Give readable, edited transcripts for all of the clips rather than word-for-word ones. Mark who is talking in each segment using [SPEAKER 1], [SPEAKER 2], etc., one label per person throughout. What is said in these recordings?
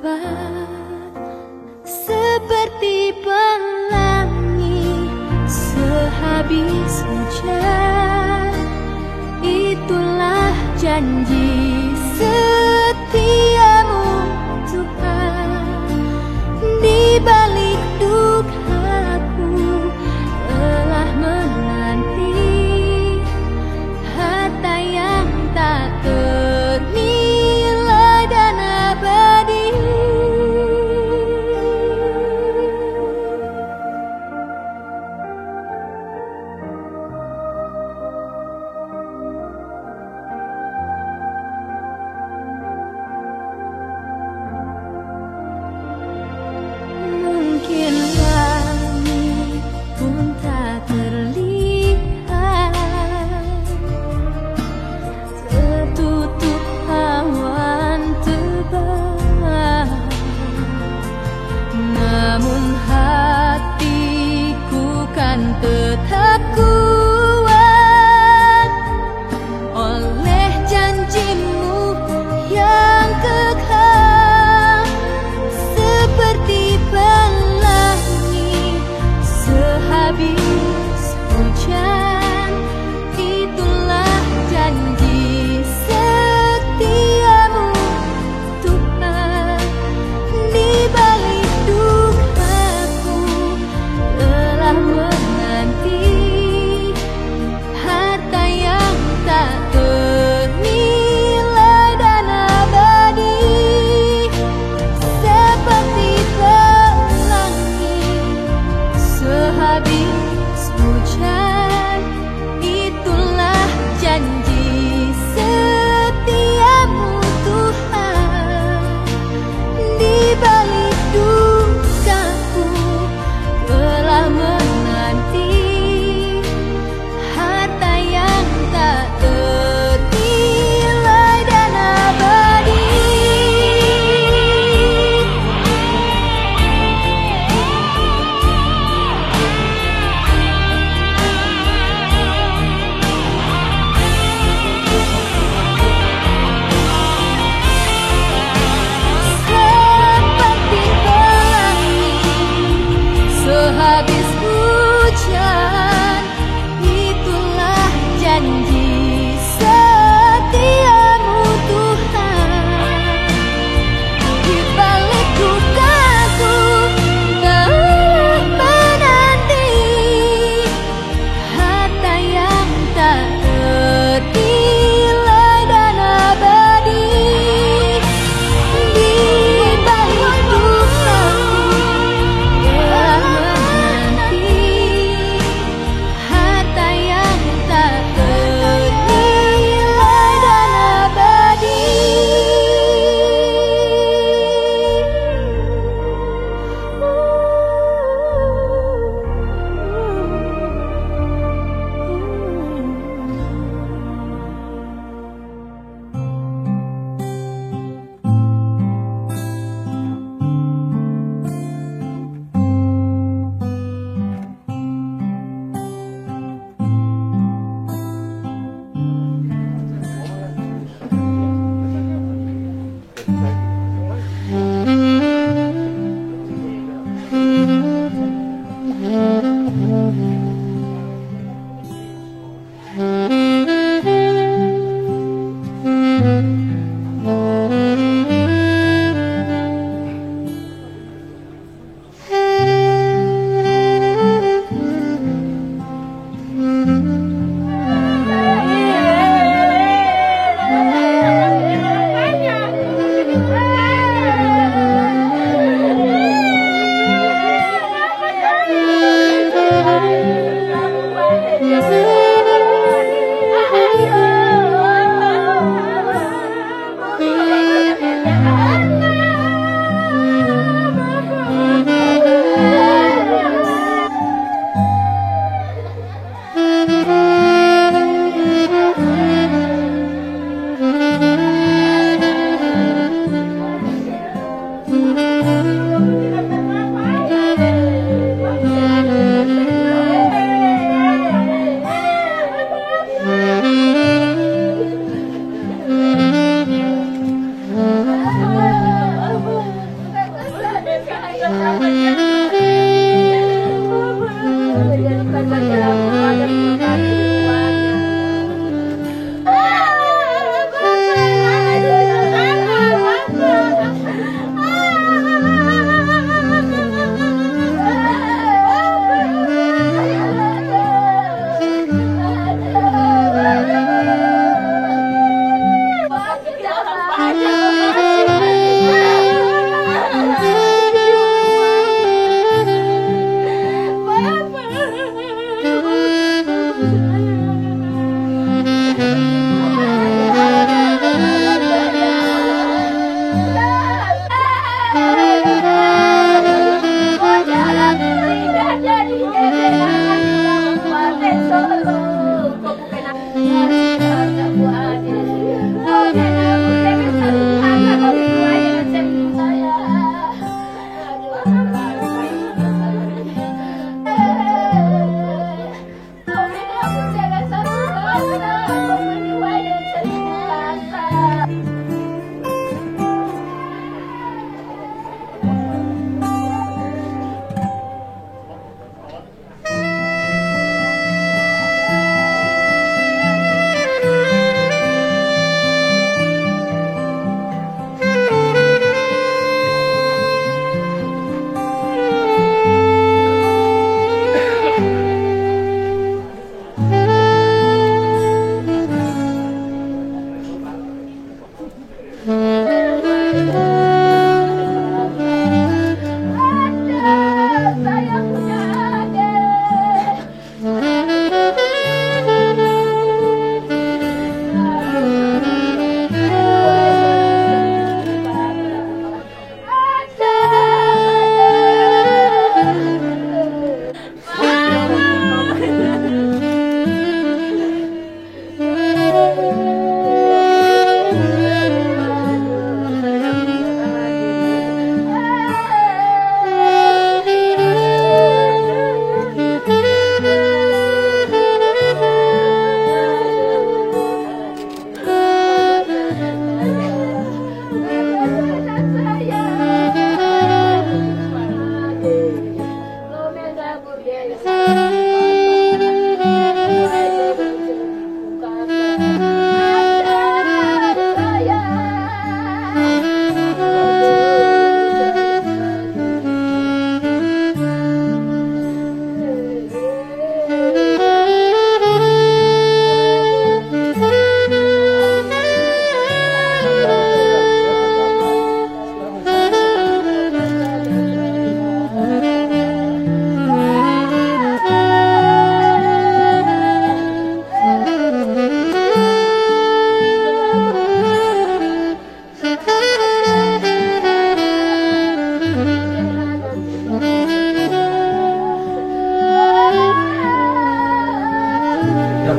[SPEAKER 1] tepat seperti pelangi sehabis hujan. Itulah janji setiamu Tuhan. Di balik dukaku telah menanti harta yang tak ternilai dan abadi.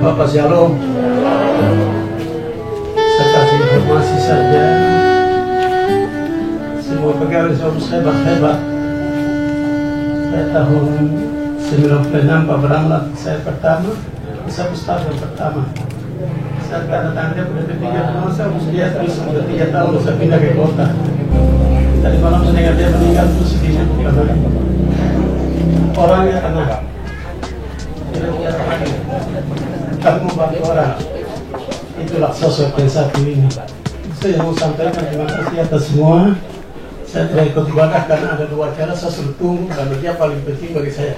[SPEAKER 2] Bapak Shalom, saya kasih informasi saja. Semua pegawai hebat-hebat. Saya tahun 96 Pak Beranglat, saya pertama, saya Ustaz yang pertama. Saya ke anak tangga udah ketiga tahun, saya dia terus udah 3 tahun saya pindah ke kota. Tadi malam saya dengar dia meninggal terus sedihnya karena orangnya tenang. Kamu membantu orang, itulah sosok yang satu ini. Saya mau sampaikan terima kasih atas semua. Saya tidak ikut ibadah karena ada 2 acara, saya suruh tunggu karena dia paling penting bagi saya.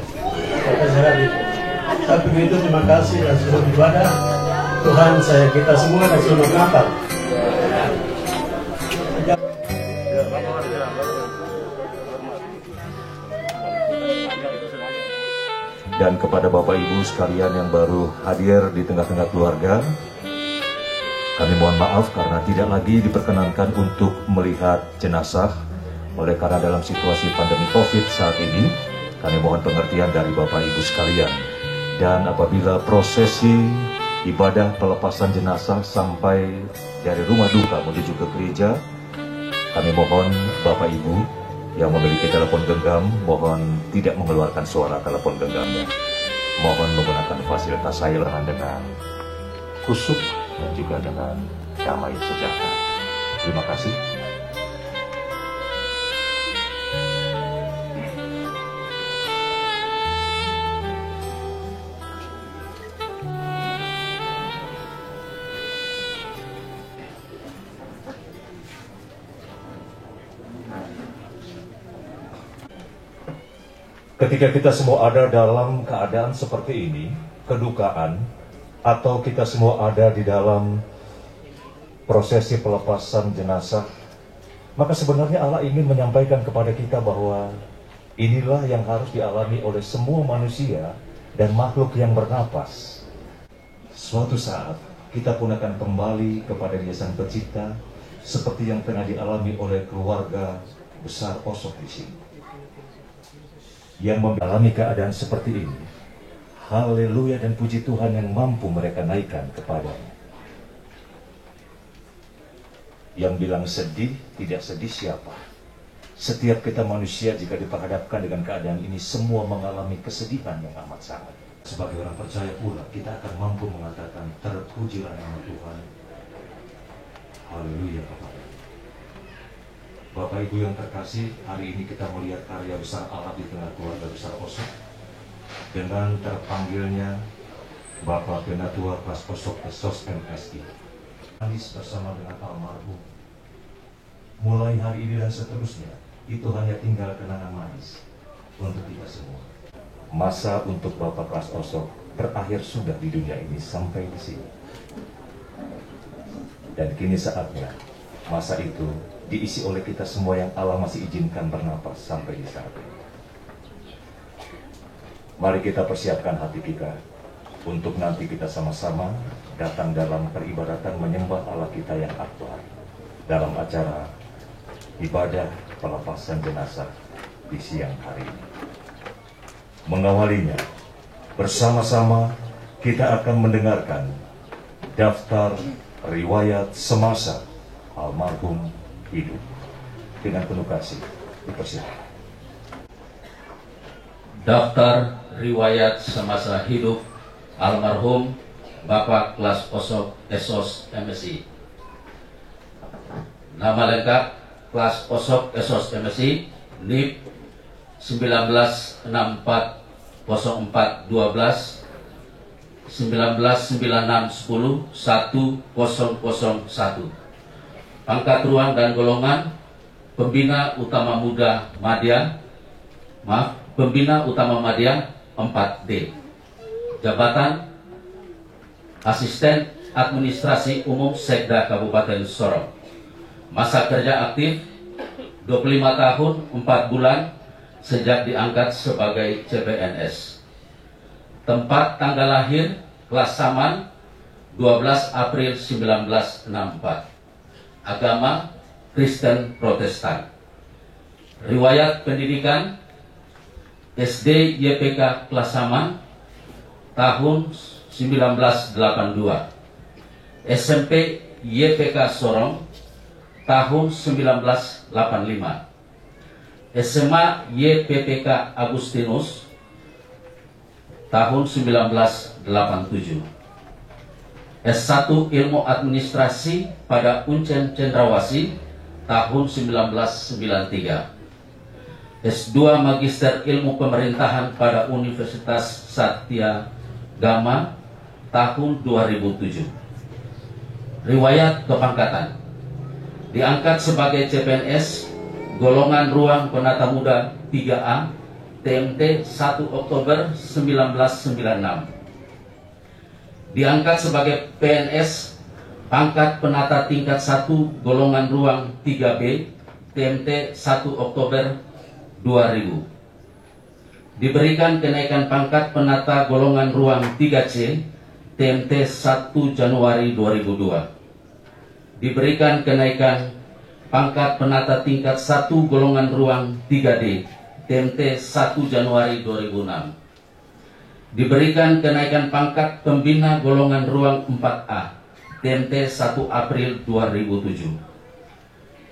[SPEAKER 2] Tapi begitu terima kasih dan selamat ibadah. Tuhan saya kita semua dan selamat Natal.
[SPEAKER 3] Dan kepada Bapak Ibu sekalian yang baru hadir di tengah-tengah keluarga, kami mohon maaf karena tidak lagi diperkenankan untuk melihat jenazah. Oleh karena dalam situasi pandemi COVID saat ini, kami mohon pengertian dari Bapak Ibu sekalian. Dan apabila prosesi ibadah pelepasan jenazah sampai dari rumah duka menuju ke gereja, kami mohon Bapak Ibu yang memiliki telepon genggam, mohon tidak mengeluarkan suara telepon genggamnya. Mohon menggunakan fasilitas silent dengan khusyuk dan juga dengan damai sejahtera. Terima kasih. Ketika kita semua ada dalam keadaan seperti ini, kedukaan, atau kita semua ada di dalam prosesi pelepasan jenazah, maka sebenarnya Allah ingin menyampaikan kepada kita bahwa inilah yang harus dialami oleh semua manusia dan makhluk yang bernapas. Suatu saat, kita pun akan kembali kepada Dia Sang Pencipta, seperti yang tengah dialami oleh keluarga besar Osok di sini yang mengalami keadaan seperti ini. Haleluya dan puji Tuhan yang mampu mereka naikkan kepadanya. Yang bilang sedih, tidak sedih siapa? Setiap kita manusia jika diperhadapkan dengan keadaan ini semua mengalami kesedihan yang amat sangat. Sebagai orang percaya pula kita akan mampu mengatakan terpujilah nama Tuhan. Haleluya Bapak. Bapak Ibu yang terkasih, hari ini kita melihat karya besar Allah di tengah keluarga besar Osok dengan terpanggilnya Bapak Penatua Kelas Osok Esos MSI. Manis bersama dengan almarhum. Mulai hari ini dan seterusnya, itu hanya tinggal kenangan manis untuk kita semua. Masa untuk Bapak Kelas Osok berakhir sudah di dunia ini sampai di sini. Dan kini saatnya masa itu diisi oleh kita semua yang Allah masih izinkan bernapas sampai di saat ini. Mari kita persiapkan hati kita untuk nanti kita sama-sama datang dalam peribadatan menyembah Allah kita yang akbar dalam acara ibadah pelepasan jenazah di siang hari ini. Mengawalinya, bersama-sama kita akan mendengarkan daftar riwayat semasa almarhum hidup. Dengan penuh kasih, dipersilakan.
[SPEAKER 4] Daftar riwayat semasa hidup almarhum Bapak Kelas Osok Esos MSI. Nama lengkap Kelas Osok Esos MSI, NIP 19640412 1996101001. Pangkat ruang dan golongan Pembina Utama Muda Madya, Pembina Utama Madya 4D. Jabatan Asisten Administrasi Umum Sekda Kabupaten Sorong. Masa kerja aktif 25 tahun 4 bulan sejak diangkat sebagai CPNS. Tempat tanggal lahir Kelas Saman 12 April 1964. Agama Kristen Protestan. Riwayat pendidikan SD YPK Kelas Saman tahun 1982. SMP YPK Sorong tahun 1985. SMA YPPK Agustinus tahun 1987. S1 Ilmu Administrasi pada Uncen Cendrawasih tahun 1993. S2 Magister Ilmu Pemerintahan pada Universitas Satya Gama tahun 2007. Riwayat kepangkatan. Diangkat sebagai CPNS golongan ruang penata muda 3A TMT 1 Oktober 1996. Diangkat sebagai PNS pangkat penata tingkat 1 golongan ruang 3B TMT 1 Oktober 2000. Diberikan kenaikan pangkat penata golongan ruang 3C TMT 1 Januari 2002. Diberikan kenaikan pangkat penata tingkat 1 golongan ruang 3D TMT 1 Januari 2006. Diberikan kenaikan pangkat pembina golongan ruang 4A TMT 1 April 2007.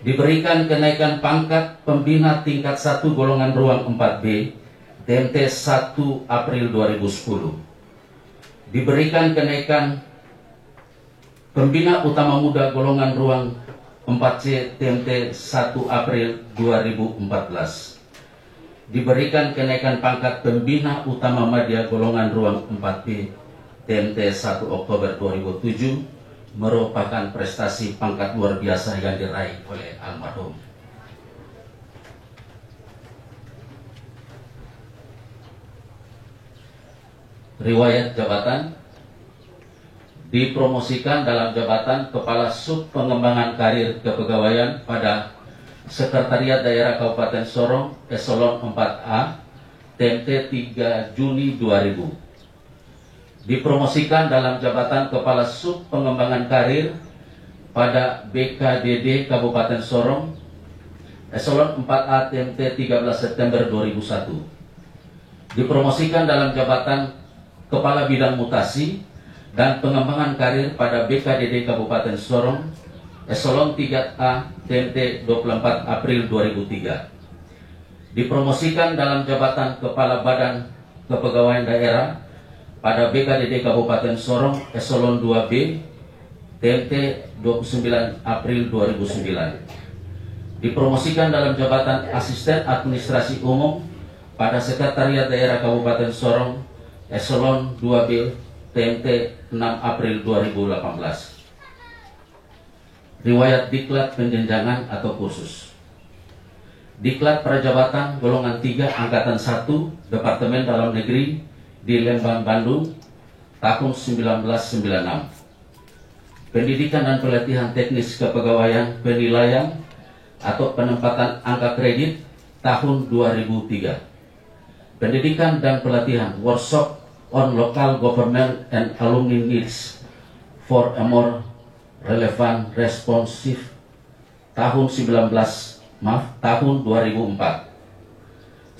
[SPEAKER 4] Diberikan kenaikan pangkat pembina tingkat 1 golongan ruang 4B TMT 1 April 2010. Diberikan kenaikan pembina utama muda golongan ruang 4C TMT 1 April 2014. Diberikan kenaikan pangkat pembina utama madya golongan ruang 4B TMT 1 Oktober 2007, merupakan prestasi pangkat luar biasa yang diraih oleh almarhum. Riwayat jabatan. Dipromosikan dalam jabatan Kepala Sub Pengembangan Karir Kepegawaian pada Sekretariat Daerah Kabupaten Sorong Eselon 4A TMT 3 Juni 2000. Dipromosikan dalam jabatan Kepala Sub Pengembangan Karir pada BKDD Kabupaten Sorong Eselon 4A TMT 13 September 2001. Dipromosikan dalam jabatan Kepala Bidang Mutasi dan Pengembangan Karir pada BKDD Kabupaten Sorong, Eselon 3A TMT 24 April 2003. Dipromosikan dalam jabatan Kepala Badan Kepegawaian Daerah pada BKDD Kabupaten Sorong, Eselon 2B TMT 29 April 2009. Dipromosikan dalam jabatan Asisten Administrasi Umum pada Sekretariat Daerah Kabupaten Sorong, Eselon 2B TMT 6 April 2018. Riwayat diklat penjenjangan atau kursus. Diklat Prajabatan golongan 3 Angkatan 1 Departemen Dalam Negeri di Lembang, Bandung tahun 1996. Pendidikan dan pelatihan teknis kepegawaian penilaian atau penempatan angka kredit tahun 2003. Pendidikan dan pelatihan workshop on local government and alumni needs for a more relevant responsive tahun 2004.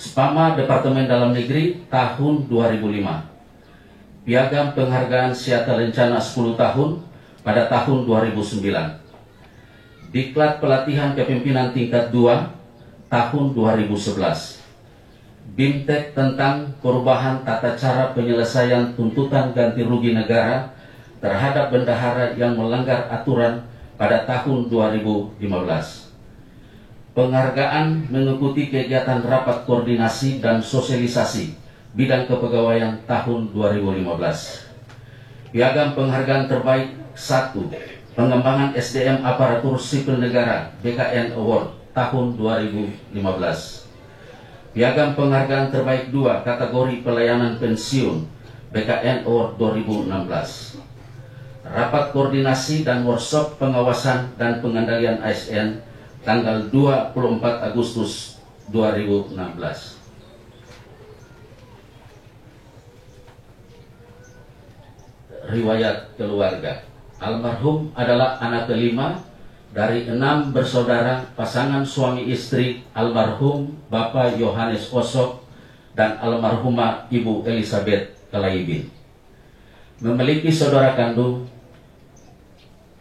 [SPEAKER 4] Spama Departemen Dalam Negeri tahun 2005. Piagam Penghargaan Siata Lencana 10 tahun pada tahun 2009. Diklat Pelatihan Kepemimpinan Tingkat 2 tahun 2011. BIMTEK tentang perubahan tata cara penyelesaian tuntutan ganti rugi negara terhadap bendahara yang melanggar aturan pada tahun 2015. Penghargaan mengikuti kegiatan rapat koordinasi dan sosialisasi bidang kepegawaian tahun 2015. Piagam Penghargaan Terbaik 1 Pengembangan SDM Aparatur Sipil Negara BKN Award tahun 2015. Piagam Penghargaan Terbaik 2 kategori Pelayanan Pensiun BKN Award 2016. Rapat koordinasi dan workshop pengawasan dan pengendalian ASN tanggal 24 Agustus 2016. Riwayat keluarga. Almarhum adalah anak kelima dari 6 bersaudara pasangan suami istri almarhum Bapak Yohanes Osok dan almarhumah Ibu Elizabeth Kalaibin. Memiliki saudara kandung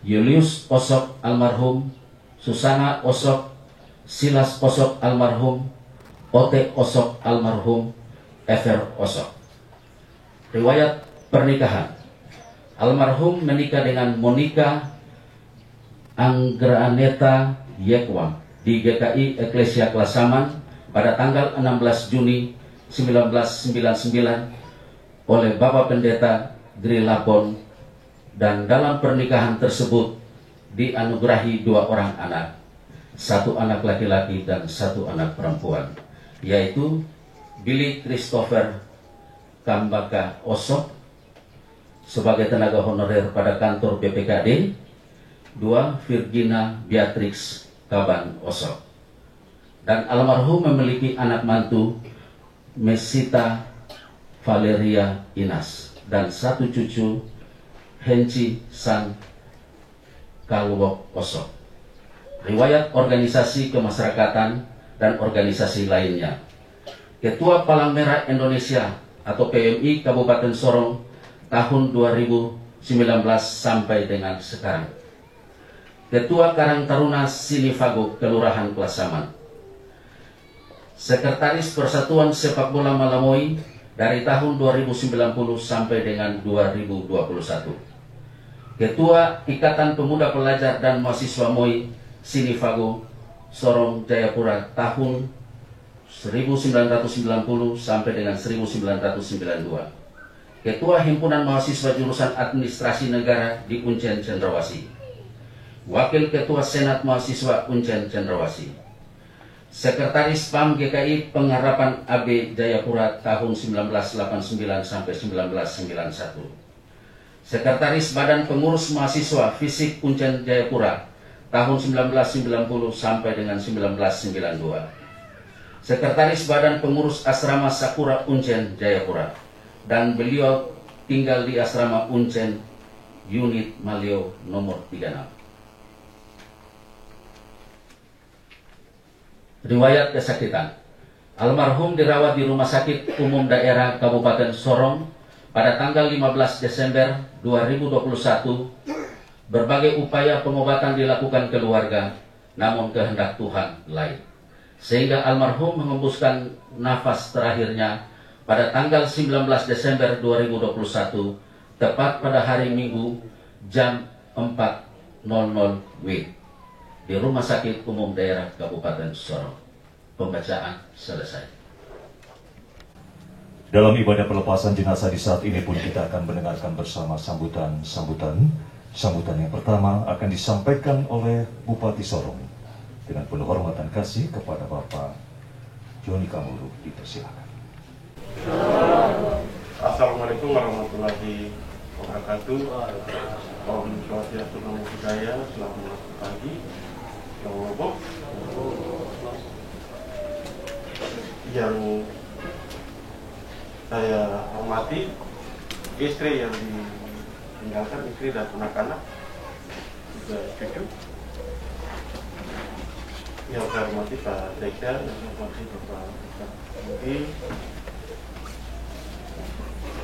[SPEAKER 4] Julius Osok almarhum, Susana Osok, Silas Osok almarhum, Ote Osok almarhum, Ever Osok. Riwayat pernikahan. Almarhum menikah dengan Monica Anggraneta Yekwa di GKI Eklesia Klasaman pada tanggal 16 Juni 1999 oleh Bapak Pendeta Grilapon, dan dalam pernikahan tersebut dianugerahi 2 orang anak, 1 anak laki-laki dan 1 anak perempuan, yaitu Billy Christopher Kambaka Osok sebagai tenaga honorer pada kantor BPKD, 2 Virginia Beatrix Kaban Osok. Dan almarhum memiliki anak mantu Mesita Valeria Inas dan 1 cucu Henci San Kalwok Osok. Riwayat organisasi kemasyarakatan dan organisasi lainnya. Ketua Palang Merah Indonesia atau PMI Kabupaten Sorong tahun 2019 sampai dengan sekarang. Ketua Karang Taruna Sinifago Kelurahan Klasaman. Sekretaris Persatuan Sepak Bola Malamoy dari tahun 2090 sampai dengan 2021. Ketua Ikatan Pemuda Pelajar dan Mahasiswa MOI Sinifago Sorong Jayapura tahun 1990 sampai dengan 1992. Ketua Himpunan Mahasiswa Jurusan Administrasi Negara di Uncen Cendrawasih. Wakil Ketua Senat Mahasiswa Uncen Cendrawasih. Sekretaris PAM GKI Pengharapan AB Jayapura tahun 1989 sampai 1991. Sekretaris Badan Pengurus Mahasiswa Fisik Uncen Jayapura tahun 1990 sampai dengan 1992. Sekretaris Badan Pengurus Asrama Sakura Uncen Jayapura, dan beliau tinggal di Asrama Uncen Unit Malio nomor 36. Riwayat kesakitan. Almarhum dirawat di Rumah Sakit Umum Daerah Kabupaten Sorong pada tanggal 15 Desember 2021. Berbagai upaya pengobatan dilakukan keluarga, namun kehendak Tuhan lain. Sehingga almarhum mengembuskan nafas terakhirnya pada tanggal 19 Desember 2021, tepat pada hari Minggu jam 4.00 WIB di Rumah Sakit Umum Daerah Kabupaten Sorong. Pembacaan selesai.
[SPEAKER 3] Dalam ibadah pelepasan jenazah di saat ini pun kita akan mendengarkan bersama sambutan. Sambutan yang pertama akan disampaikan oleh Bupati Sorong dengan penuh hormatan kasih kepada Bapak Joni Kamulu. Dipersilakan.
[SPEAKER 2] Assalamualaikum warahmatullahi wabarakatuh. Om Swastiastu Namo Buddhaya. Selamat pagi. Selamat yang saya hormati, istri yang ditinggalkan, istri dan anak-anak, juga cucu. Yang saya hormati Pak Sekda, yang saya hormati Bapak Budi,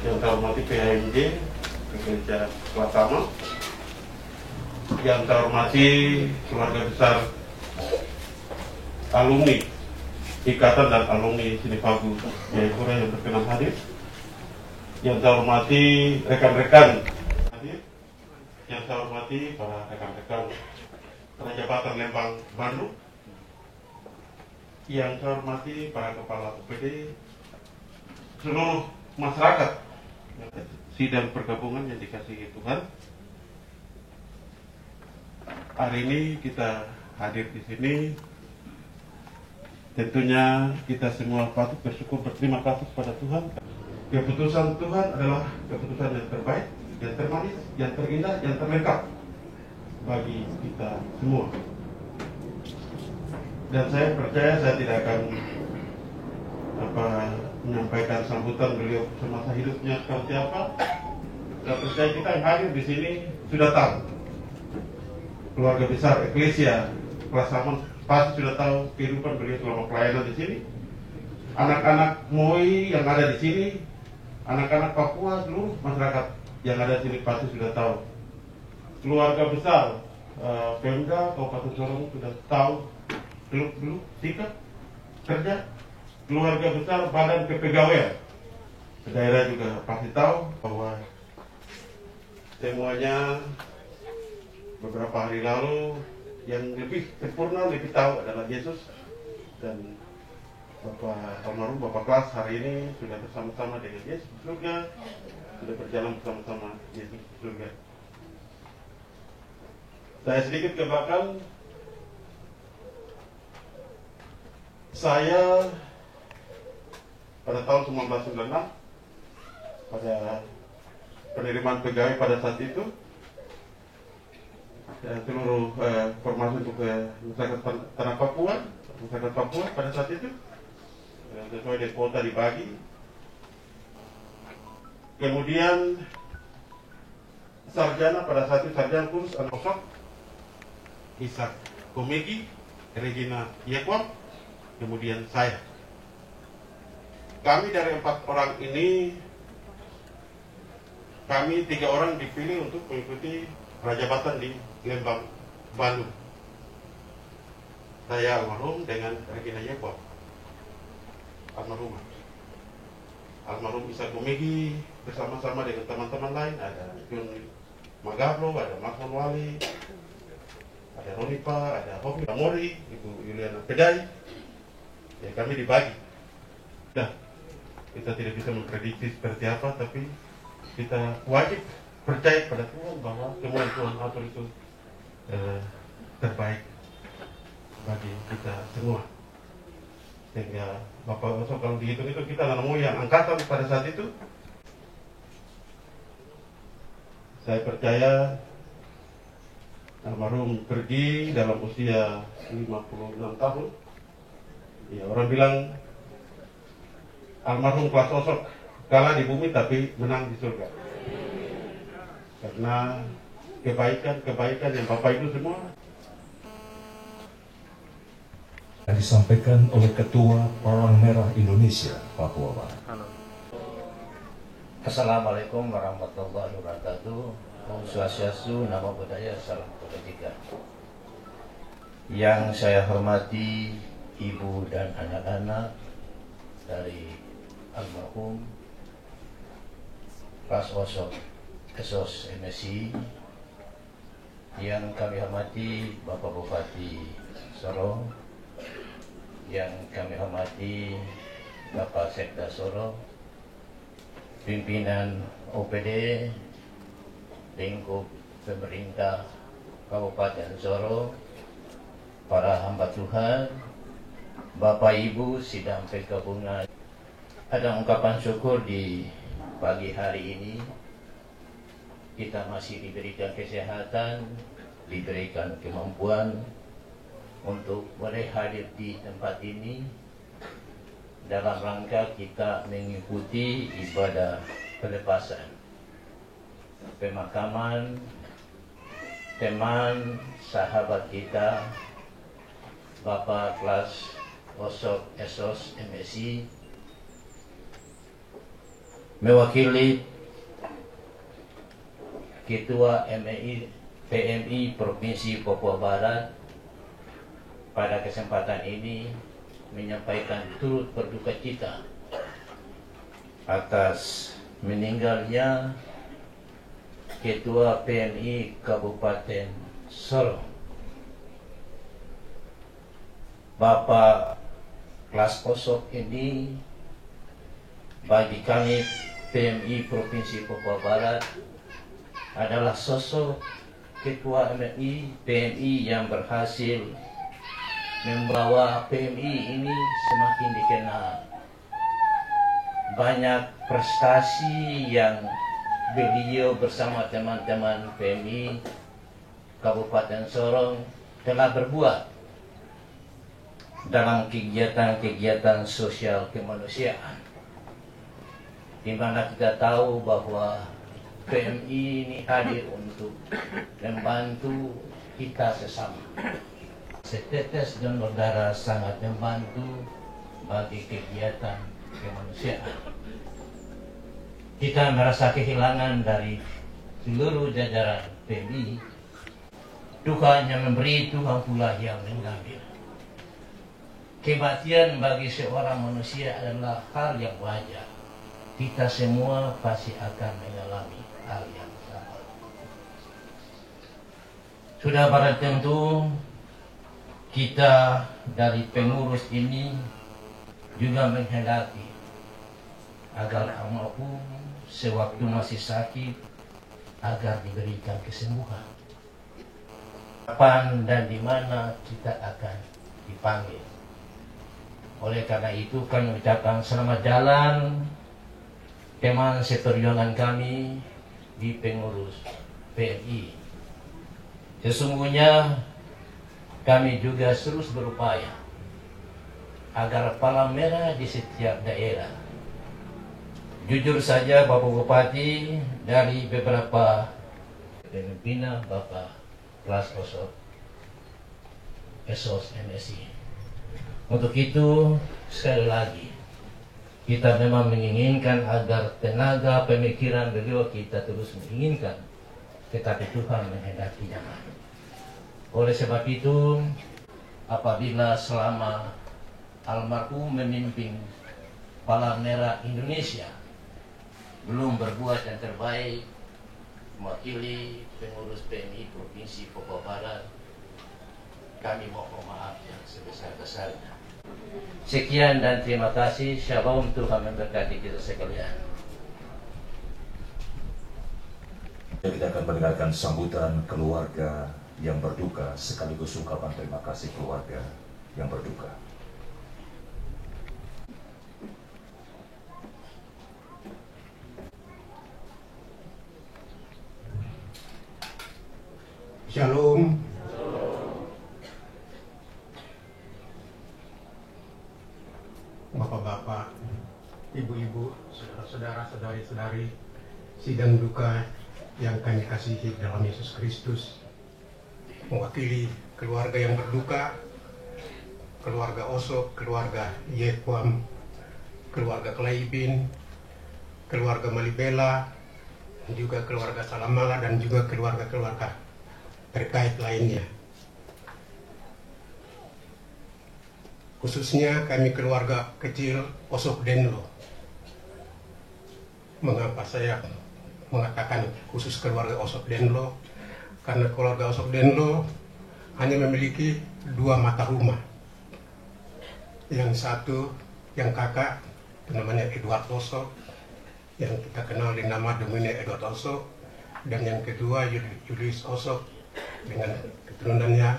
[SPEAKER 2] yang saya hormati PHMJ, Gereja Pratama, yang saya hormati keluarga besar alumni Ikatan dan alumni Sinipagu Jayapura yang berkenan hadir, yang saya hormati rekan-rekan hadir, yang saya hormati para rekan-rekan Jabatan Lembang Bandung, yang saya hormati para kepala UPD, seluruh masyarakat sidang pergabungan yang dikasihi Tuhan. Hari ini kita hadir di sini. Tentunya kita semua patut bersyukur, berterima kasih kepada Tuhan. Keputusan Tuhan adalah keputusan yang terbaik, yang termanis, yang terindah, yang terlengkap bagi kita semua. Dan saya percaya saya tidak akan menyampaikan sambutan beliau semasa hidupnya seperti apa. Saya percaya kita yang hadir di sini sudah tahu. Keluarga besar Eklesia Prasaman pasti sudah tahu kehidupan beliau selama pelayanan di sini. Anak-anak MOI yang ada di sini, anak-anak Papua, seluruh masyarakat yang ada di sini pasti sudah tahu. Keluarga besar Pemda Kabupaten Sorong sudah tahu belum sikap kerja. Keluarga besar Badan Kepegawaian daerah juga pasti tahu bahwa semuanya beberapa hari lalu yang lebih sempurna, lebih tahu adalah Yesus. Dan Bapak almarhum Bapak Klas hari ini sudah bersama-sama dengan Yesus di surga, sudah berjalan bersama-sama Yesus di surga. Saya sedikit ke belakang. Saya pada tahun 1996 pada penerimaan pegawai pada saat itu, dan seluruh formasi untuk masyarakat tanah Papua, masyarakat Papua pada saat itu sesuai dengan kuota dibagi. Kemudian sarjana pada saat itu, sarjana khusus Anosok Ishak Komegi, Regina Yekwam, kemudian saya. Kami dari 4 orang ini, kami 3 orang dipilih untuk mengikuti prajabatan di Lembang Bandung. Saya almarhum dengan Regina Yekwam, almarhum Ishak Komegi bersama-sama dengan teman-teman lain, ada Jun Magablo, ada Makmon Wali, ada Ronipa, ada Homi Mori, Ibu Yuliana Pedai. Ya, kami dibagi. Nah, kita tidak bisa memprediksi seperti apa, tapi kita wajib percaya pada Tuhan bahwa semua Tuhan atur itu terbaik bagi kita semua. Sehingga Bapak Osok kalau dihitung itu kita nemu yang angkatan pada saat itu. Saya percaya almarhum pergi dalam usia 56 tahun. Ya, orang bilang almarhum Klas Osok kalah di bumi tapi menang di surga. Karena kebaikan yang Bapak itu semua
[SPEAKER 3] yang disampaikan oleh Ketua Palang Merah Indonesia Papua Barat.
[SPEAKER 5] Assalamualaikum warahmatullahi wabarakatuh. Om Swastiastu, Namo Buddhaya, Salam Kebajikan. Yang saya hormati ibu dan anak-anak dari almarhum Pras Osok Esos MSI, yang kami hormati Bapak Bupati Sorong, yang kami hormati Bapak Sekda Sorong, pimpinan OPD lingkup pemerintah Kabupaten Sorong, para hamba Tuhan, Bapak Ibu sidang penggabungan. Ada ungkapan syukur di pagi hari ini. Kita masih diberikan kesehatan, diberikan kemampuan untuk boleh hadir di tempat ini dalam rangka kita mengikuti ibadah pelepasan pemakaman teman sahabat kita Bapak Pras Osok Esos MSI, mewakili Ketua PMI Provinsi Papua Barat. Pada kesempatan ini menyampaikan turut berduka cita atas meninggalnya Ketua PMI Kabupaten Sorong, Bapak Pras Osok ini. Bagi kami PMI Provinsi Papua Barat adalah sosok Ketua PMI yang berhasil membawa PMI ini semakin dikenal. Banyak prestasi yang beliau bersama teman-teman PMI Kabupaten Sorong telah berbuat dalam kegiatan-kegiatan sosial kemanusiaan, di mana kita tahu bahwa PMI ini hadir untuk membantu kita sesama. Setetes donor darah sangat membantu bagi kegiatan kemanusiaan. Kita merasa kehilangan dari seluruh jajaran PMI. Tuhan yang memberi, Tuhan pula yang mengambil. Kematian bagi seorang manusia adalah hal yang wajar. Kita semua pasti akan mengalami hal yang sama. Sudah pada tentu kita dari pengurus ini juga menghendaki agar almarhum sewaktu masih sakit agar diberikan kesembuhan. Kapan dan di mana kita akan dipanggil. Oleh karena itu kami mengucapkan selamat jalan teman seperjuangan kami di pengurus PMI. Sesungguhnya kami juga terus berupaya agar Palang Merah di setiap daerah. Jujur saja Bapak Bupati, dari beberapa pimpinan Bapak Pras Osok Esos MSI. Untuk itu sekali lagi kita memang menginginkan agar tenaga pemikiran beliau kita terus menginginkan, tetapi Tuhan menghendakinya. Oleh sebab itu, apabila selama almarhum memimpin Palang Merah Indonesia belum berbuat yang terbaik mewakili pengurus PMI Provinsi Papua Barat, kami mohon maaf yang sebesar-besarnya. Sekian dan terima kasih. Shalom, Tuhan memberkati kita sekalian.
[SPEAKER 3] Kita akan mendengarkan sambutan keluarga yang berduka sekaligus ungkapan terima kasih keluarga yang berduka.
[SPEAKER 6] Shalom. Bapak-bapak, ibu-ibu, saudara-saudara, saudari-saudari, sidang duka yang kami kasihi dalam Yesus Kristus, mewakili keluarga yang berduka keluarga Osok, keluarga Yekwam, keluarga Klaibin, keluarga Malibela, juga keluarga Salamala, dan juga keluarga-keluarga terkait lainnya. Khususnya kami keluarga kecil Osok Denlo. Mengapa saya mengatakan khusus keluarga Osok Denlo? Karena keluarga Osok Denlo hanya memiliki 2 mata rumah. Yang satu, yang kakak, namanya Edward Osok, yang kita kenal dengan nama Domine Edward Osok, dan yang kedua Julius Osok dengan keturunannya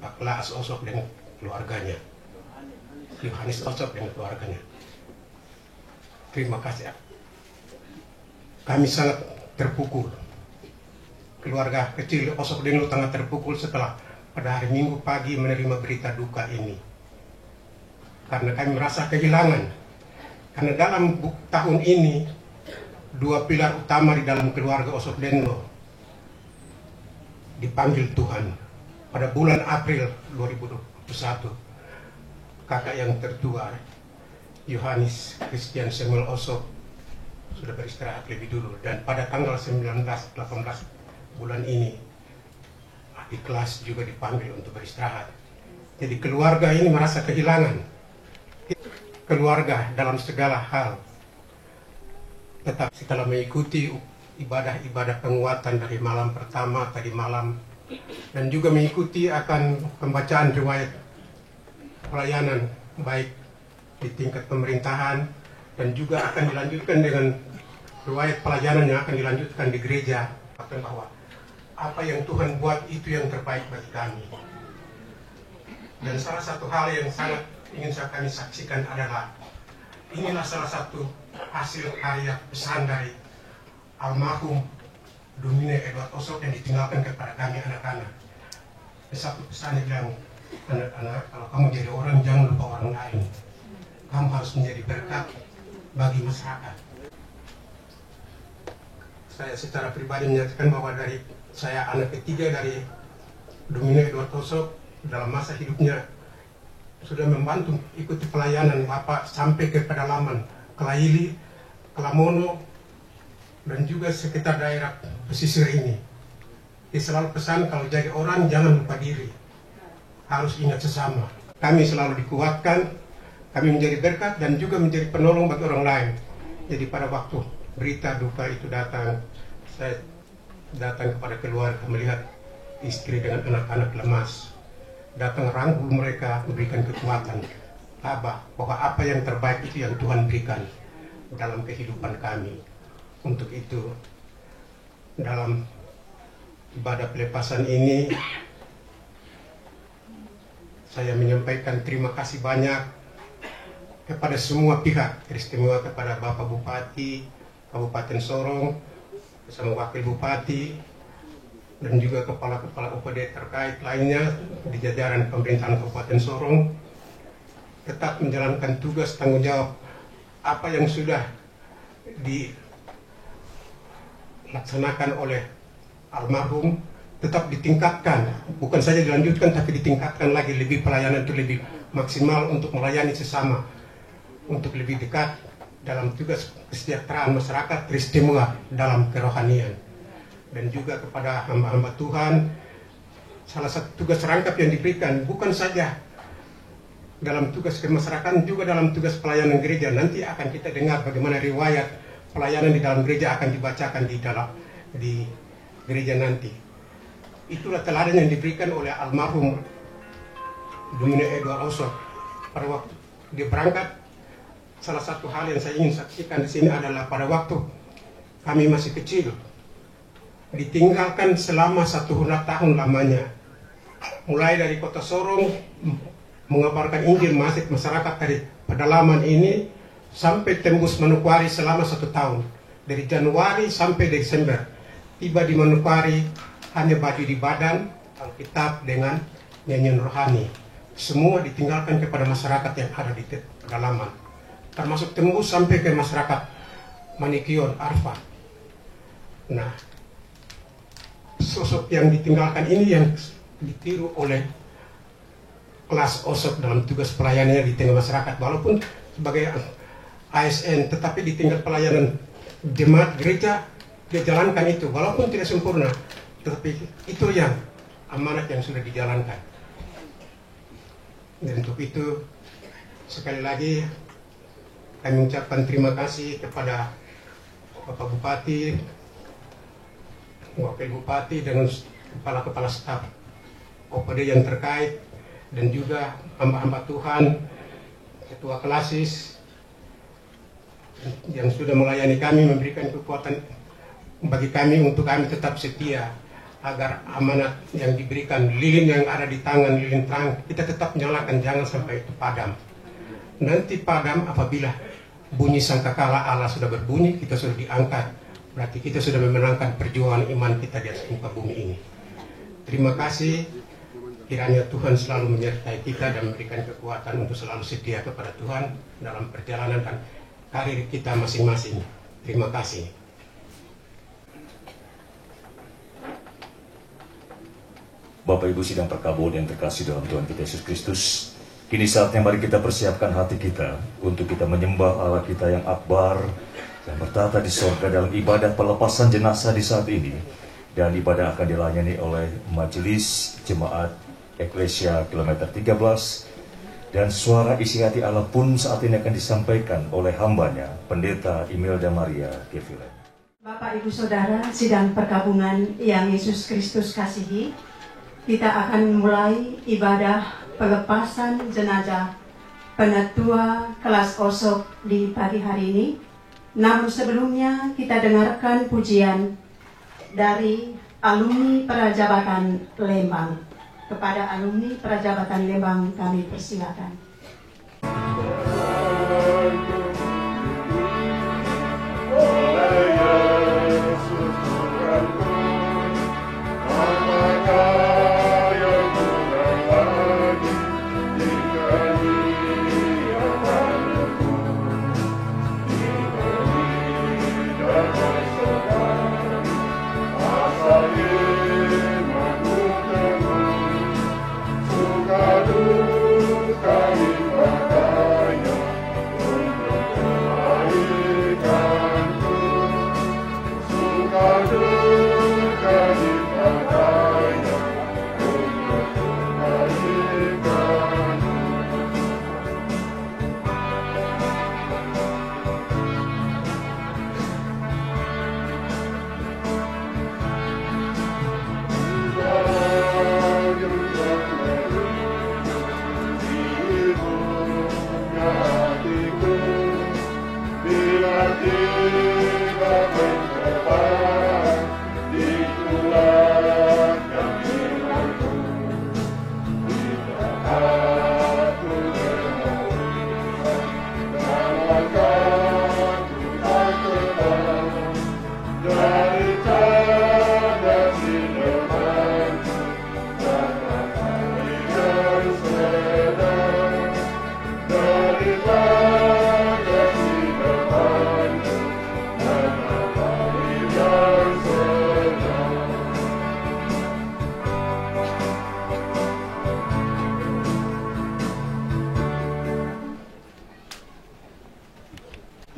[SPEAKER 6] Pak Laas Osok dan keluarganya, Yohanes Osok dan keluarganya. Terima kasih. Kami sangat terpukul. Keluarga kecil Osok Denlo sangat terpukul setelah pada hari Minggu pagi menerima berita duka ini. Karena kami merasa kehilangan. Karena dalam tahun ini 2 pilar utama di dalam keluarga Osok Denlo dipanggil Tuhan. Pada bulan April 2021, kakak yang tertua Yohanes Christian Samuel Osok sudah beristirahat lebih dulu, dan pada tanggal 19-18 bulan ini adik kelas juga dipanggil untuk beristirahat. Jadi keluarga ini merasa kehilangan. Keluarga dalam segala hal, tetap setelah mengikuti ibadah-ibadah penguatan dari malam pertama tadi malam, dan juga mengikuti akan pembacaan riwayat pelayanan baik di tingkat pemerintahan, dan juga akan dilanjutkan dengan riwayat pelayanan yang akan dilanjutkan di gereja, bahwa apa yang Tuhan buat itu yang terbaik bagi kami. Dan salah satu hal yang sangat ingin kami saksikan adalah inilah salah satu hasil karya pesan dari almarhum Domine Edward Osok yang ditinggalkan kepada kami anak-anak. Satu pesan yang bilang, anak-anak, kalau kamu jadi orang jangan lupa orang lain. Kamu harus menjadi berkat bagi masyarakat. Saya secara pribadi menyatakan bahwa dari saya anak ketiga dari Domine Edward Osok, dalam masa hidupnya sudah membantu ikuti pelayanan Bapak sampai ke pedalaman Kelaili, Kelamono, dan juga sekitar daerah pesisir ini. Dia selalu pesan kalau jadi orang jangan lupa diri, harus ingat sesama. Kami selalu dikuatkan, kami menjadi berkat dan juga menjadi penolong bagi orang lain. Jadi pada waktu berita duka itu datang, saya datang kepada keluarga melihat istri dengan anak-anak lemas. Datang rangkul mereka, memberikan kekuatan, tabah bahwa apa yang terbaik itu yang Tuhan berikan dalam kehidupan kami. Untuk itu, dalam ibadah pelepasan ini, saya menyampaikan terima kasih banyak kepada semua pihak, teristimewa kepada Bapak Bupati Kabupaten Sorong, bersama Wakil Bupati, dan juga kepala-kepala UPD terkait lainnya di jajaran pemerintahan Kabupaten Sorong, tetap menjalankan tugas tanggung jawab apa yang sudah dilaksanakan oleh almarhum, tetap ditingkatkan, bukan saja dilanjutkan tapi ditingkatkan lagi, lebih pelayanan itu lebih maksimal untuk melayani sesama, untuk lebih dekat dalam tugas kesejahteraan masyarakat, teristimewa dalam kerohanian. Dan juga kepada hamba-hamba Tuhan, salah satu tugas rangkap yang diberikan bukan saja dalam tugas kemasyarakatan, juga dalam tugas pelayanan gereja. Nanti akan kita dengar bagaimana riwayat pelayanan di dalam gereja akan dibacakan di gereja nanti. Itulah teladan yang diberikan oleh almarhum Domine Edward Osok pada waktu dia berangkat. Salah satu hal yang saya ingin saksikan di sini adalah pada waktu kami masih kecil, ditinggalkan selama 100 tahun lamanya, mulai dari kota Sorong mengabarkan Injil masuk masyarakat dari pedalaman ini sampai tembus Manokwari selama 1 tahun, dari Januari sampai Desember. Tiba di Manokwari hanya baju di badan, Alkitab dengan nyanyian rohani, semua ditinggalkan kepada masyarakat yang ada di pedalaman, termasuk tembus sampai ke masyarakat Manikion, Arfa. Nah, sosok yang ditinggalkan ini yang ditiru oleh kelas OSOP dalam tugas pelayanannya di tengah masyarakat, walaupun sebagai ASN, tetapi di tingkat pelayanan jemaat gereja dia jalankan itu, walaupun tidak sempurna, tetapi itu yang amanat yang sudah dijalankan. Dan untuk itu sekali lagi kami mengucapkan terima kasih kepada Bapak Bupati, Wakil Bupati, dan kepala-kepala staf OPD yang terkait, dan juga hamba-hamba Tuhan, Ketua Klasis yang sudah melayani kami, memberikan kekuatan bagi kami untuk kami tetap setia agar amanat yang diberikan, lilin yang ada di tangan, lilin terang, kita tetap nyalakan, jangan sampai itu padam. Nanti padam apabila bunyi sangkakala Allah sudah berbunyi, kita sudah diangkat, berarti kita sudah memenangkan perjuangan iman kita di atas muka bumi ini. Terima kasih. Kiranya Tuhan selalu menyertai kita dan memberikan kekuatan untuk selalu setia kepada Tuhan dalam perjalanan dan karir kita masing-masing. Terima kasih.
[SPEAKER 3] Bapak Ibu sidang perkabul yang terkasih dalam Tuhan kita Yesus Kristus, kini saatnya mari kita persiapkan hati kita untuk kita menyembah Allah kita yang akbar, yang bertata di sorga dalam ibadah pelepasan jenazah di saat ini. Dan ibadah akan dilayani oleh Majelis Jemaat Eklesia Kilometer 13, dan suara isi hati Allah pun saat ini akan disampaikan oleh hambanya, Pendeta Imelda Maria Kevilen.
[SPEAKER 7] Bapak Ibu Saudara, sidang perkabungan yang Yesus Kristus kasihi, kita akan mulai ibadah pelepasan jenazah penetua kelas OSOP di pagi hari ini. Namun sebelumnya kita dengarkan pujian dari alumni Prajabatan Lembang. Kepada alumni Prajabatan Lembang kami persilakan.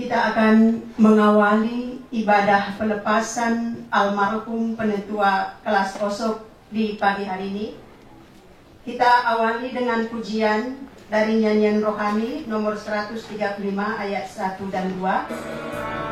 [SPEAKER 7] Kita akan mengawali ibadah pelepasan almarhum penetua kelas OSOP di pagi hari ini. Kita awali dengan pujian dari nyanyian rohani nomor 135 ayat 1 dan 2.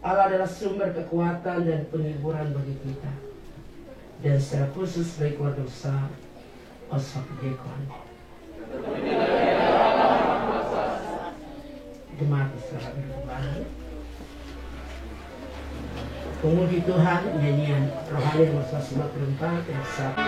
[SPEAKER 8] Allah adalah sumber kekuatan dan penghiburan bagi kita. Dan secara khusus bagi keluarga besar Oswald Gekon. Jemaat Israel kembali. Memuji Tuhan, nyanyian rohani nomor 154 yang satu.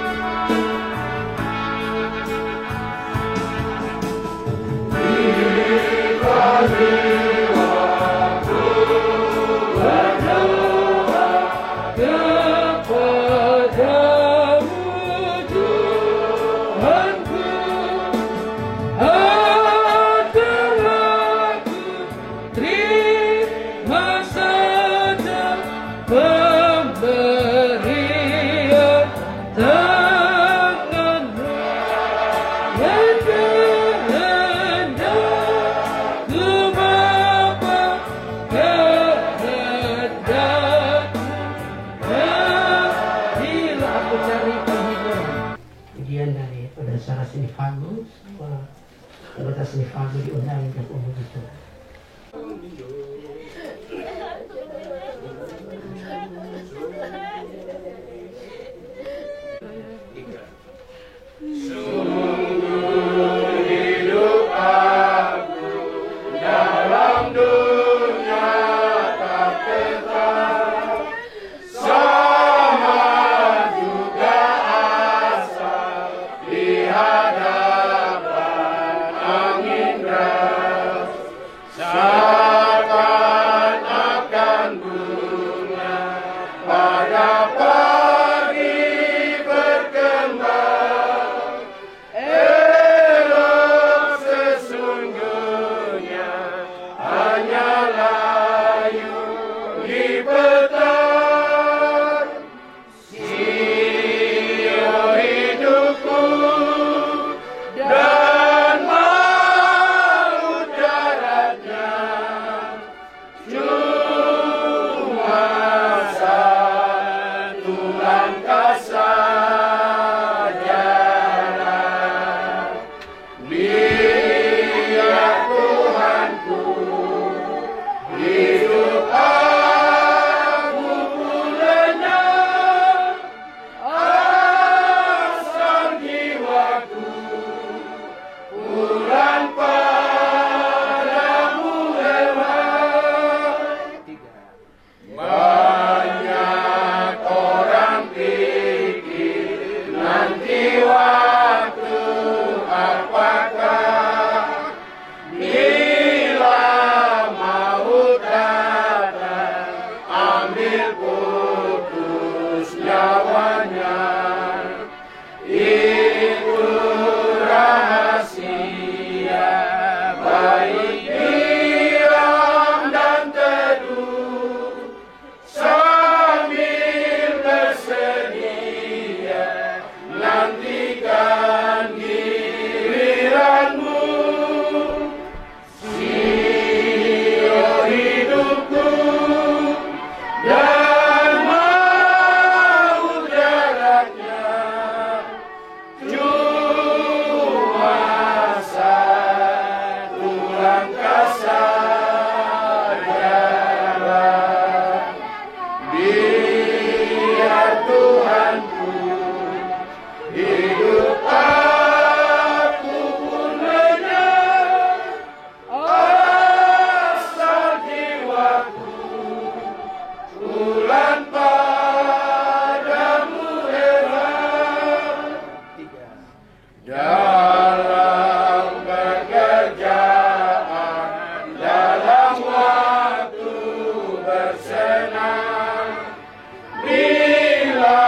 [SPEAKER 8] Anggota Sinifago diundang untuk umum itu.
[SPEAKER 9] Sungguh hidup aku dalam dunia tak tetap, sama juga asal di hadapan angin deras, seakan-akan bunga pada pagi berkembang. Elok sesungguhnya hanya layu di petang. Sia hidupku dan maut daratnya, cuma satu langkah sajalah. Biar Tuhanku hidup aku pun lenyap, asal jiwaku pulang padamu hewan. Banyak orang pikir nanti waktu apakah, bila maut datang ambil putus nyawanya. Itu rahasia baik diam dan teduh, sambil bersedia nantikan giliranmu. Sia hidupku dan maut daratnya, cuma satu langkah sajalah. Biar Tuhanku hidup aku pun lenyap, asal jiwaku pulang padamu heran. Dalam pekerjaan, dalam waktu bersenang, bila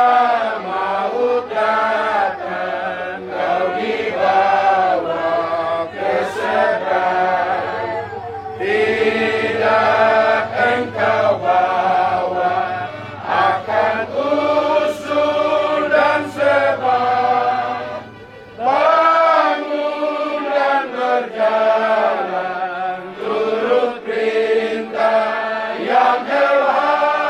[SPEAKER 9] maut datang kau dibawa ke seberang. Tidak engkau bawa akan usul dan sebab, bangun dan berjalan turut perintah yang Tuhan.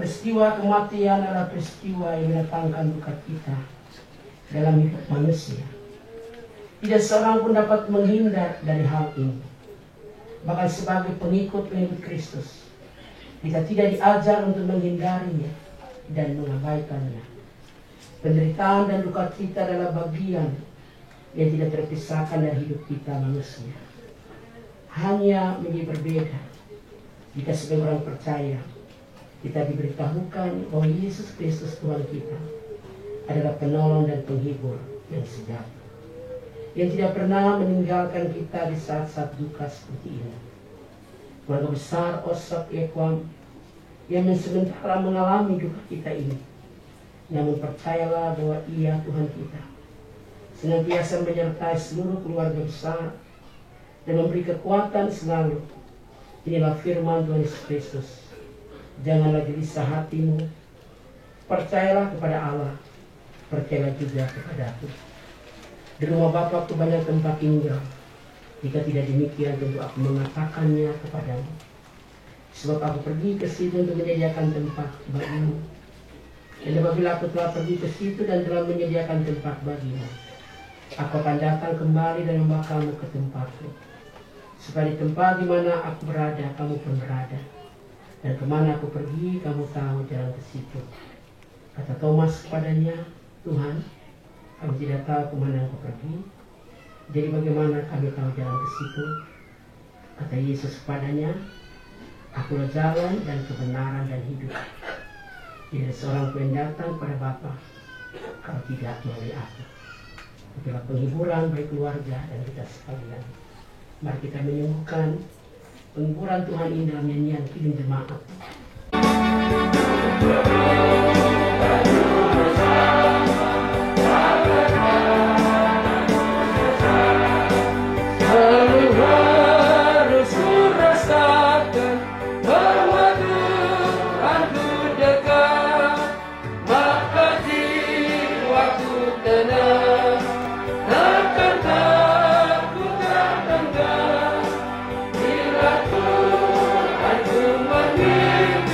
[SPEAKER 8] peristiwa kematian adalah peristiwa yang mendatangkan duka cita dalam hidup manusia. Tidak seorang pun dapat menghindar dari hal ini. Bahkan sebagai pengikut Kristus, kita tidak diajar untuk menghindarinya dan mengabaikannya. Penderitaan dan duka cita adalah bagian yang tidak terpisahkan dari hidup kita manusia. Hanya menjadi berbeda jika sebagai orang percaya kita diberitahukan bahwa Yesus Kristus Tuhan kita adalah penolong dan penghibur yang sejati, yang tidak pernah meninggalkan kita di saat-saat duka seperti ini. Keluarga besar Osok Ekwam yang sementara mengalami duka kita ini, namun percayalah bahwa Ia Tuhan kita senantiasa menyertai seluruh keluarga besar dan memberi kekuatan selalu. Inilah firman Tuhan Yesus Kristus. Janganlah gelisah hatimu, percayalah kepada Allah, percayalah juga kepada Aku. Di rumah Bapakku banyak tempat tinggal. Jika tidak demikian, tentu Aku mengatakannya kepadamu. Sebab Aku pergi ke situ untuk menyediakan tempat bagimu. Dan apabila Aku telah pergi ke situ dan telah menyediakan tempat bagimu, Aku akan datang kembali dan membawa kamu ke tempatku, supaya di tempat di mana Aku berada, kamu pun berada. Dan kemana Aku pergi, kamu tahu jalan ke situ. Kata Thomas kepadanya, Tuhan, kami tidak tahu kemana Engkau pergi, jadi bagaimana kami tahu jalan ke situ? Kata Yesus kepadanya, Akulah jalan dan kebenaran dan hidup. Tidak ada seorang pun yang datang pada Bapa kalau tidak melalui Aku. Itulah penghiburan bagi keluarga dan kita sekalian. Mari kita menyembuhkan penghiburan Tuhan ini dalam nyanyian Kidung Jemaat.
[SPEAKER 9] Bila Tuhan ku meminta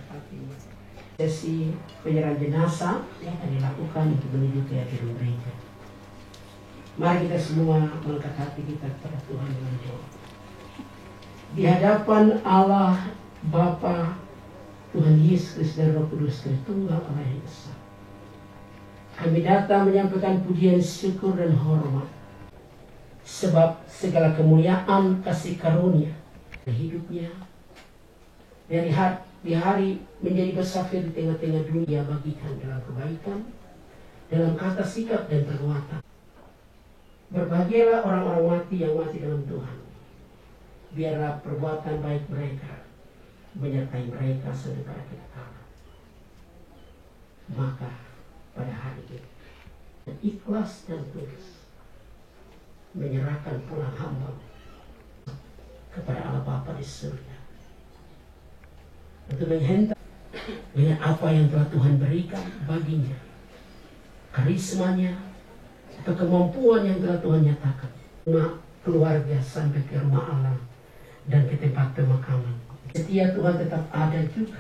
[SPEAKER 8] memberkatinya. Sesi penyerahan jenazah yang akan dilakukan untuk menuju ke gedung gereja. Mari kita semua mengangkat hati kita kepada Tuhan dengan doa. Di hadapan Allah Bapa, Tuhan Yesus Kristus dan Roh Kudus, Tritunggal Allah yang Esa, kami datang menyampaikan pujian, syukur dan hormat, sebab segala kemuliaan kasih karunia hidupnya di hari menjadi bersafir di tengah-tengah dunia bagikan dalam kebaikan, dalam kata, sikap dan perbuatan. Berbahagialah orang-orang mati yang mati dalam Tuhan. Biarlah perbuatan baik mereka menyertai mereka sampai akhir zaman. Maka pada hari ini ikhlas dan tulus menyerahkan pulang hamba kepada Allah Bapa di surga, untuk menghentak dengan apa yang telah Tuhan berikan baginya, karismanya atau kemampuan yang telah Tuhan nyatakan, rumah keluarga sampai ke rumah Allah dan ke tempat pemakaman. Setia Tuhan tetap ada juga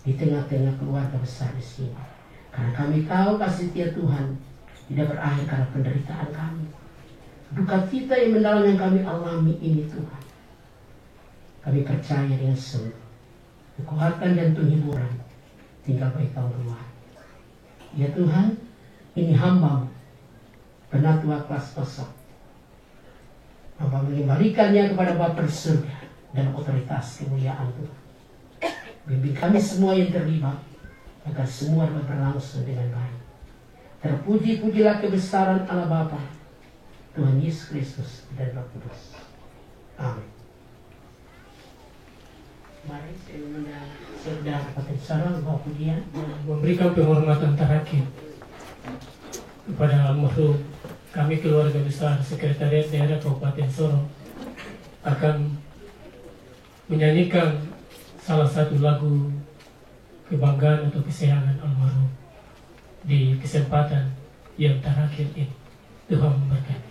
[SPEAKER 8] di tengah-tengah keluarga besar di sini, karena kami tahu kasih setia Tuhan tidak berakhir karena penderitaan kami, duka cita yang mendalam yang kami alami ini. Tuhan, kami percaya dengan sungguh kekuatan dan penghiburan tinggal bagi Kau keluar. Ya Tuhan, ini hamba-Mu, penatua kelas kosong. Hamba mengembalikannya kepada Bapa di surga dan otoritas kemuliaan Tuhan. Bimbing kami semua yang terlibat agar semua dapat berlangsung dengan baik. Terpuji-pujilah kebesaran Allah Bapa, Tuhan Yesus Kristus dan Roh Kudus. Amin. Mari saya mengundang Saudara Paten Sarang bawa pujian
[SPEAKER 10] memberikan penghormatan terakhir kepada almarhum kami keluarga besar Sekretariat Daerah Kabupaten Sorong akan menyanyikan salah satu lagu kebanggaan atau kesayangan almarhum di kesempatan yang terakhir ini. Tuhan memberkati.